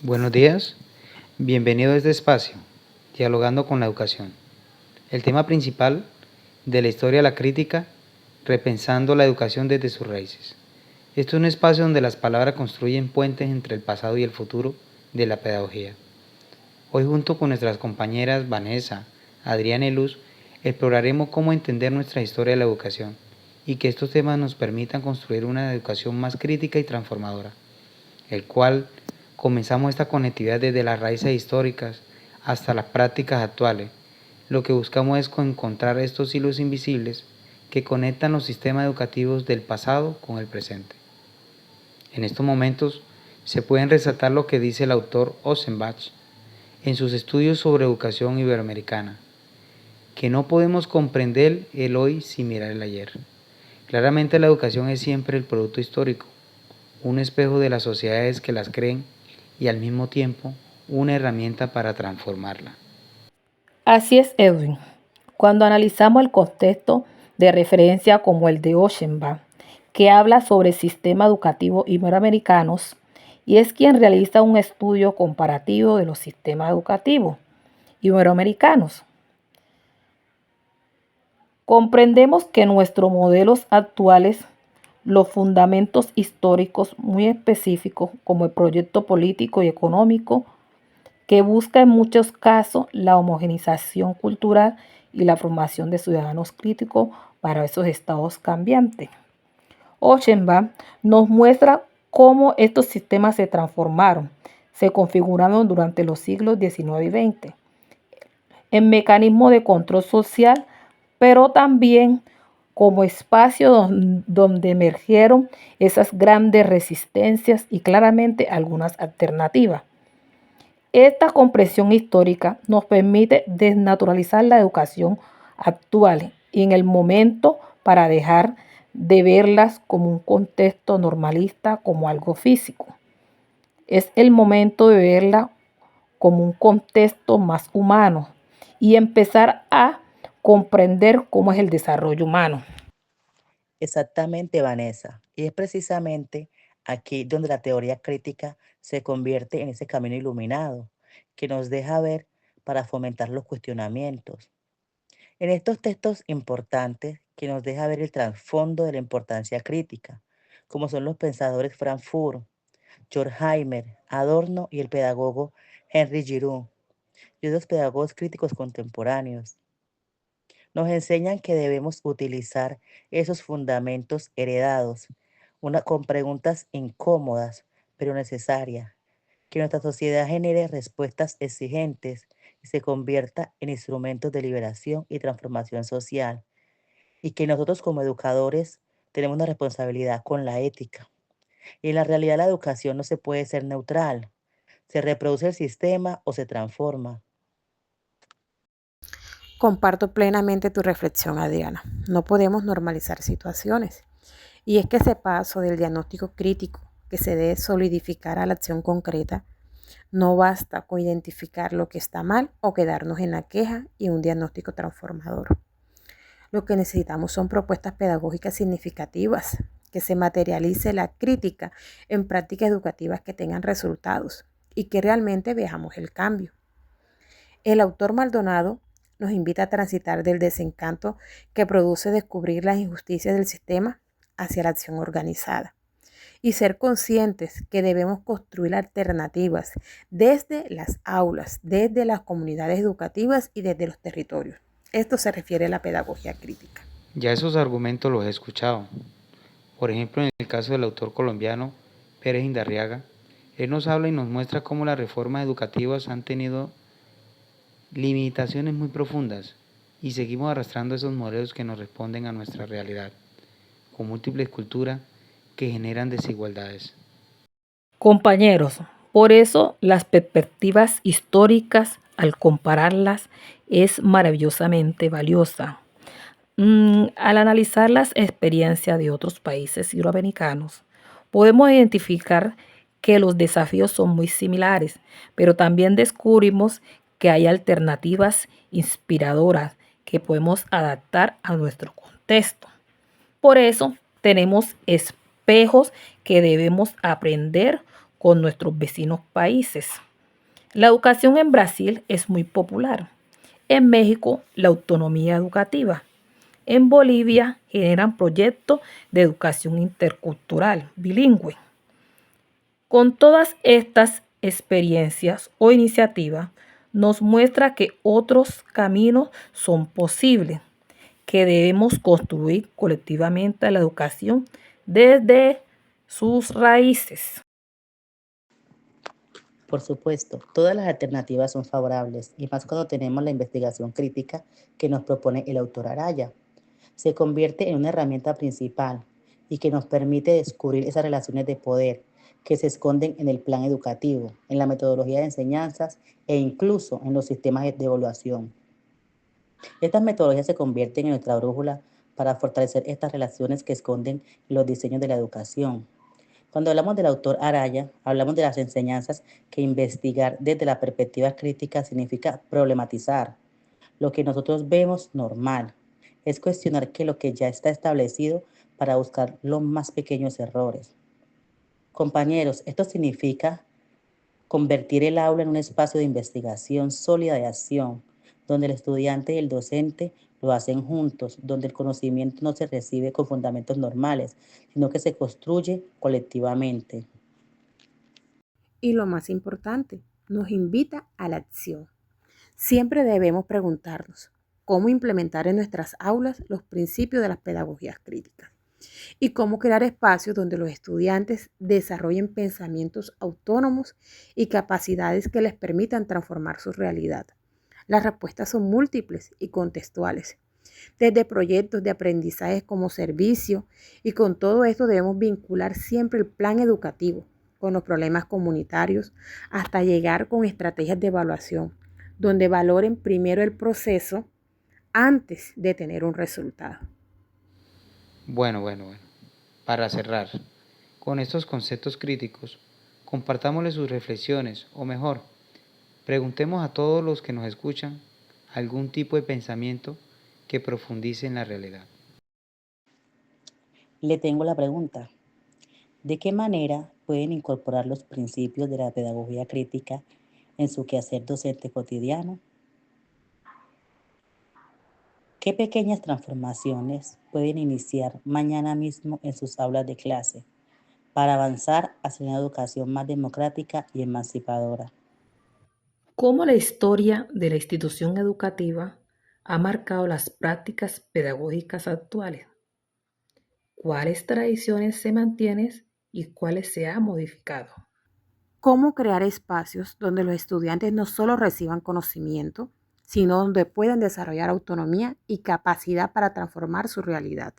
Buenos días, bienvenido a este espacio, Dialogando con la Educación. El tema principal de la historia de la crítica, repensando la educación desde sus raíces. Esto es un espacio donde las palabras construyen puentes entre el pasado y el futuro de la pedagogía. Hoy junto con nuestras compañeras Vanessa, Adriana y Luz, exploraremos cómo entender nuestra historia de la educación y que estos temas nos permitan construir una educación más crítica y transformadora, el cual comenzamos esta conectividad desde las raíces históricas hasta las prácticas actuales. Lo que buscamos es encontrar estos hilos invisibles que conectan los sistemas educativos del pasado con el presente. En estos momentos se pueden resaltar lo que dice el autor Ossenbach en sus estudios sobre educación iberoamericana, que no podemos comprender el hoy sin mirar el ayer. Claramente la educación es siempre el producto histórico, un espejo de las sociedades que las creen y al mismo tiempo una herramienta para transformarla. Así es, Edwin. Cuando analizamos el contexto de referencia como el de Oshenbach, que habla sobre el sistema educativo iberoamericanos y es quien realiza un estudio comparativo de los sistemas educativos iberoamericanos, comprendemos que nuestros modelos actuales, los fundamentos históricos muy específicos como el proyecto político y económico, que busca en muchos casos la homogenización cultural y la formación de ciudadanos críticos para esos estados cambiantes. Ochenbach nos muestra cómo estos sistemas se transformaron, se configuraron durante los siglos XIX y XX en mecanismos de control social, pero también como espacio donde emergieron esas grandes resistencias y claramente algunas alternativas. Esta comprensión histórica nos permite desnaturalizar la educación actual y en el momento para dejar de verlas como un contexto normalista, como algo físico. Es el momento de verla como un contexto más humano y empezar a comprender cómo es el desarrollo humano. Exactamente, Vanessa. Y es precisamente aquí donde la teoría crítica se convierte en ese camino iluminado que nos deja ver para fomentar los cuestionamientos. En estos textos importantes que nos deja ver el trasfondo de la importancia crítica, como son los pensadores Frankfurt, Horkheimer, Adorno y el pedagogo Henry Giroux, y otros pedagogos críticos contemporáneos. Nos enseñan que debemos utilizar esos fundamentos heredados, con preguntas incómodas, pero necesarias, que nuestra sociedad genere respuestas exigentes y se convierta en instrumentos de liberación y transformación social, y que nosotros como educadores tenemos una responsabilidad con la ética. Y en la realidad la educación no se puede ser neutral, se reproduce el sistema o se transforma. Comparto plenamente tu reflexión, Adriana. No podemos normalizar situaciones. Y es que ese paso del diagnóstico crítico que se debe solidificar a la acción concreta, no basta con identificar lo que está mal o quedarnos en la queja y un diagnóstico transformador. Lo que necesitamos son propuestas pedagógicas significativas, que se materialice la crítica en prácticas educativas que tengan resultados y que realmente veamos el cambio. El autor Maldonado nos invita a transitar del desencanto que produce descubrir las injusticias del sistema hacia la acción organizada y ser conscientes que debemos construir alternativas desde las aulas, desde las comunidades educativas y desde los territorios. Esto se refiere a la pedagogía crítica. Ya esos argumentos los he escuchado. Por ejemplo, en el caso del autor colombiano Pérez Indarriaga, él nos habla y nos muestra cómo las reformas educativas han tenido limitaciones muy profundas y seguimos arrastrando esos modelos que nos responden a nuestra realidad, con múltiples culturas que generan desigualdades. Compañeros, por eso las perspectivas históricas, al compararlas, es maravillosamente valiosa. Al analizar las experiencias de otros países iberoamericanos, podemos identificar que los desafíos son muy similares, pero también descubrimos que hay alternativas inspiradoras que podemos adaptar a nuestro contexto. Por eso tenemos espejos que debemos aprender con nuestros vecinos países. La educación en Brasil es muy popular. En México, la autonomía educativa. En Bolivia generan proyectos de educación intercultural bilingüe. Con todas estas experiencias o iniciativas, nos muestra que otros caminos son posibles, que debemos construir colectivamente la educación desde sus raíces. Por supuesto, todas las alternativas son favorables, y más cuando tenemos la investigación crítica que nos propone el autor Araya. Se convierte en una herramienta principal y que nos permite descubrir esas relaciones de poder que se esconden en el plan educativo, en la metodología de enseñanzas e incluso en los sistemas de evaluación. Estas metodologías se convierten en nuestra brújula para fortalecer estas relaciones que esconden los diseños de la educación. Cuando hablamos del autor Araya, hablamos de las enseñanzas que investigar desde la perspectiva crítica significa problematizar lo que nosotros vemos normal. Es cuestionar que lo que ya está establecido para buscar los más pequeños errores. Compañeros, esto significa convertir el aula en un espacio de investigación sólida de acción, donde el estudiante y el docente lo hacen juntos, donde el conocimiento no se recibe con fundamentos normales, sino que se construye colectivamente. Y lo más importante, nos invita a la acción. Siempre debemos preguntarnos cómo implementar en nuestras aulas los principios de las pedagogías críticas y cómo crear espacios donde los estudiantes desarrollen pensamientos autónomos y capacidades que les permitan transformar su realidad. Las respuestas son múltiples y contextuales, desde proyectos de aprendizaje como servicio, y con todo esto debemos vincular siempre el plan educativo con los problemas comunitarios hasta llegar con estrategias de evaluación, donde valoren primero el proceso antes de tener un resultado. Bueno. Para cerrar, con estos conceptos críticos, compartámosle sus reflexiones, o mejor, preguntemos a todos los que nos escuchan algún tipo de pensamiento que profundice en la realidad. Le tengo la pregunta: ¿de qué manera pueden incorporar los principios de la pedagogía crítica en su quehacer docente cotidiano? ¿Qué pequeñas transformaciones pueden iniciar mañana mismo en sus aulas de clase para avanzar hacia una educación más democrática y emancipadora? ¿Cómo la historia de la institución educativa ha marcado las prácticas pedagógicas actuales? ¿Cuáles tradiciones se mantienen y cuáles se han modificado? Cómo crear espacios donde los estudiantes no solo reciban conocimiento, sino donde puedan desarrollar autonomía y capacidad para transformar su realidad.